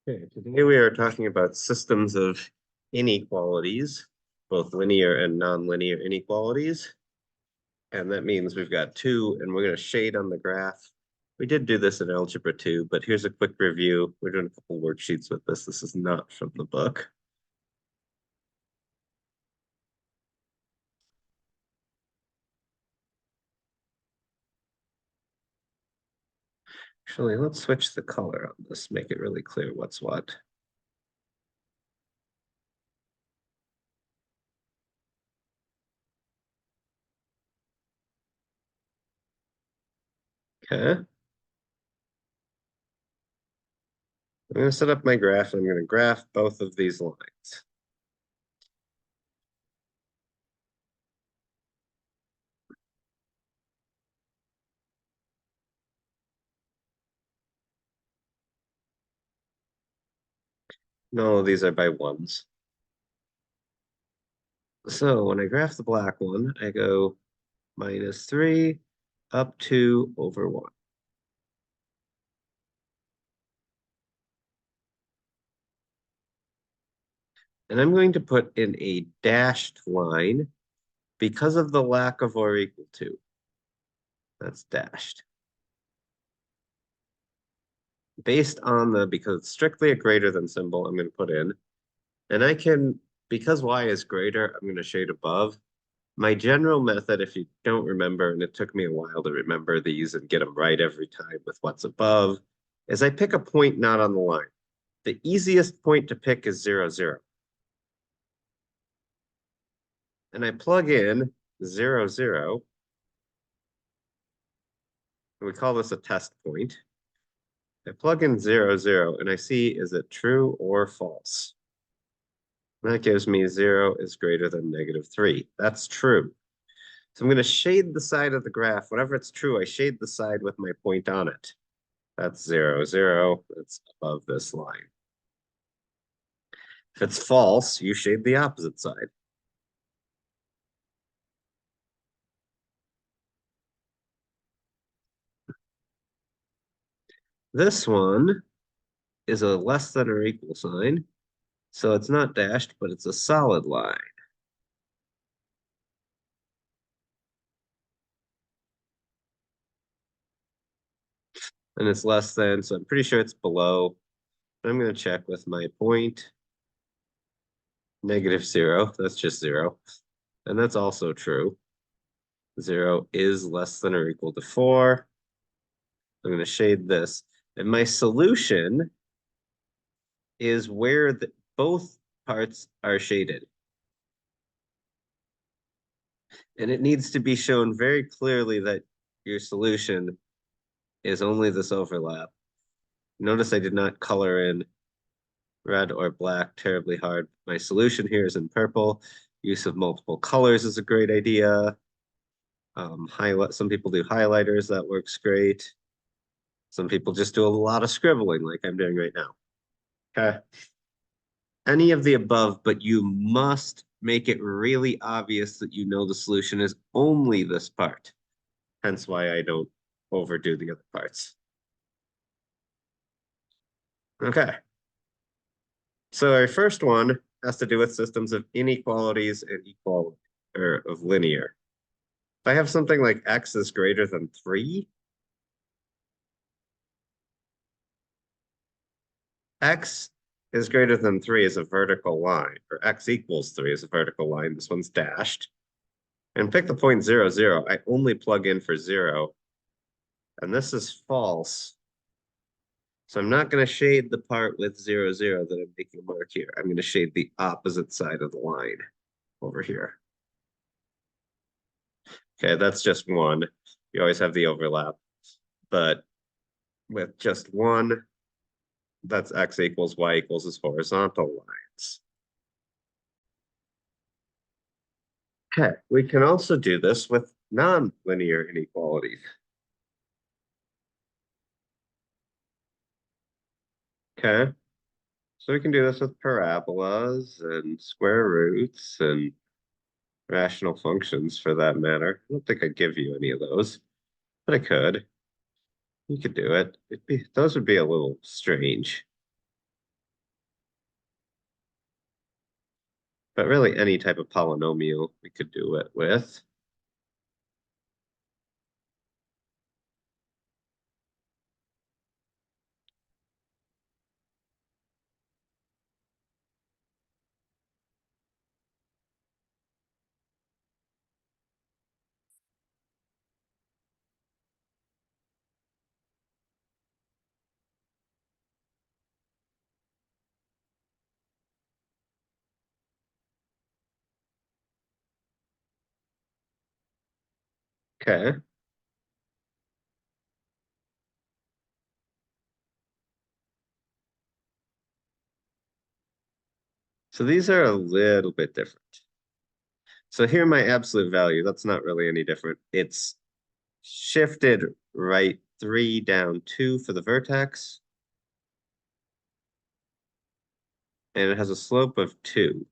Okay, today we are talking about systems of inequalities, both linear and nonlinear inequalities. And that means we've got two, and we're going to shade on the graph. We did do this in Algebra 2, but here's a quick review. We're doing a couple worksheets with this. This is not from the book. Actually, let's switch the color on this, make it really clear what's what. Okay. I'm going to set up my graph, and I'm going to graph both of these lines. No, these are by ones. So when I graph the black one, I go -3 up 2 over 1. And I'm going to put in a dashed line because of the lack of or equal to. That's dashed. Based on because it's strictly a greater than symbol, I'm going to put in. And I can, because y is greater, I'm going to shade above. My general method, if you don't remember, and it took me a while to remember these and get them right every time with what's above, is I pick a point not on the line. The easiest point to pick is 0, 0. And I plug in 0, 0. And we call this a test point. I plug in 0, 0, and I see, is it true or false? And that gives me 0 is greater than -3. That's true. So I'm going to shade the side of the graph. Whenever it's true, I shade the side with my point on it. That's 0, 0. That's above this line. If it's false, you shade the opposite side. This one is a less than or equal sign. So it's not dashed, but it's a solid line. And it's less than, so I'm pretty sure it's below. I'm going to check with my point. -0, that's just 0. And that's also true. 0 is less than or equal to 4. I'm going to shade this. And my solution is where both parts are shaded. And it needs to be shown very clearly that your solution is only this overlap. Notice I did not color in red or black terribly hard. My solution here is in purple. Use of multiple colors is a great idea. Some people do highlighters, that works great. Some people just do a lot of scribbling like I'm doing right now. Okay. Any of the above, but you must make it really obvious that you know the solution is only this part. Hence why I don't overdo the other parts. Okay. So our first one has to do with systems of inequalities and equality, or of linear. If I have something like x is greater than 3, x is greater than 3 is a vertical line, or x equals 3 is a vertical line. This one's dashed. And pick the point 0, 0. I only plug in for 0. And this is false. So I'm not going to shade the part with 0, 0 that I'm making a mark here. I'm going to shade the opposite side of the line over here. Okay, that's just one. You always have the overlap. But with just one, that's x equals y equals as horizontal lines. Okay, we can also do this with non-linear inequalities. Okay, so we can do this with parabolas and square roots and rational functions for that matter. I don't think I'd give you any of those, but I could. You could do it. Those would be a little strange. But really any type of polynomial we could do it with. Okay. So these are a little bit different. So here my absolute value, that's not really any different. It's shifted right 3 down 2 for the vertex. And it has a slope of 2.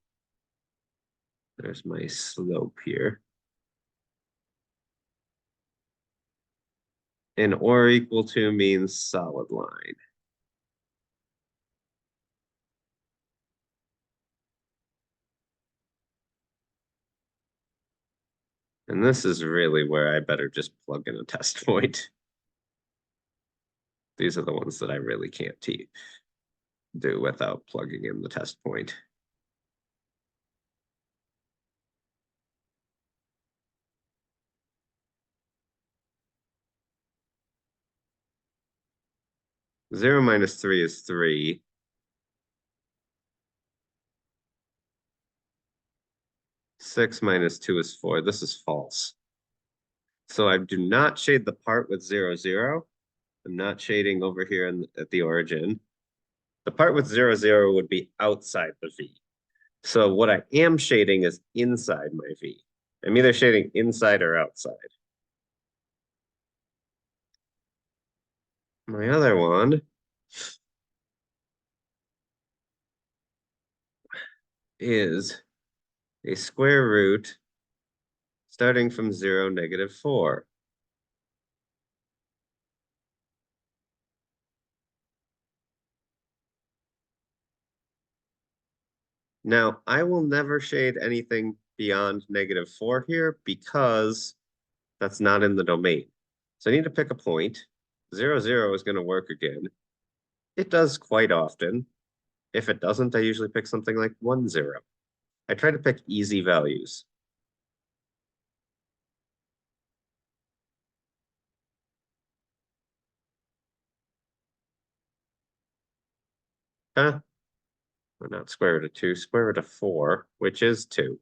There's my slope here. And or equal to means solid line. And this is really where I better just plug in a test point. These are the ones that I really can't do without plugging in the test point. Zero minus 3 is 3. 6 minus 2 is 4. This is false. So I do not shade the part with 0, 0. I'm not shading over here at the origin. The part with 0, 0 would be outside the V. So what I am shading is inside my V. I'm either shading inside or outside. My other one is a square root starting from 0, -4. Now, I will never shade anything beyond -4 here because that's not in the domain. So I need to pick a point. 0, 0 is going to work again. It does quite often. If it doesn't, I usually pick something like 1, 0. I try to pick easy values. Huh? Well, not square root of 2, square root of 4, which is 2.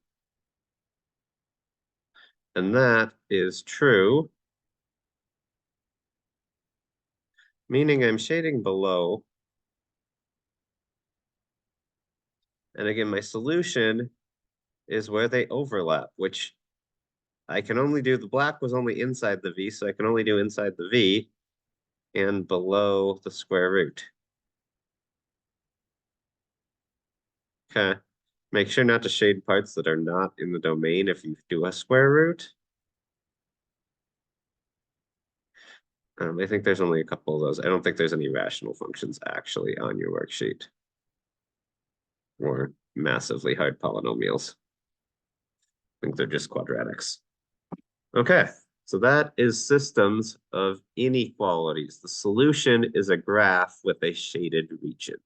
And that is true, meaning I'm shading below. And again, my solution is where they overlap, which I can only do. The black was only inside the V, so I can only do inside the V and below the square root. Okay. Make sure not to shade parts that are not in the domain if you do a square root. I think there's only a couple of those. I don't think there's any rational functions actually on your worksheet or massively hard polynomials. I think they're just quadratics. Okay, so that is systems of inequalities. The solution is a graph with a shaded region.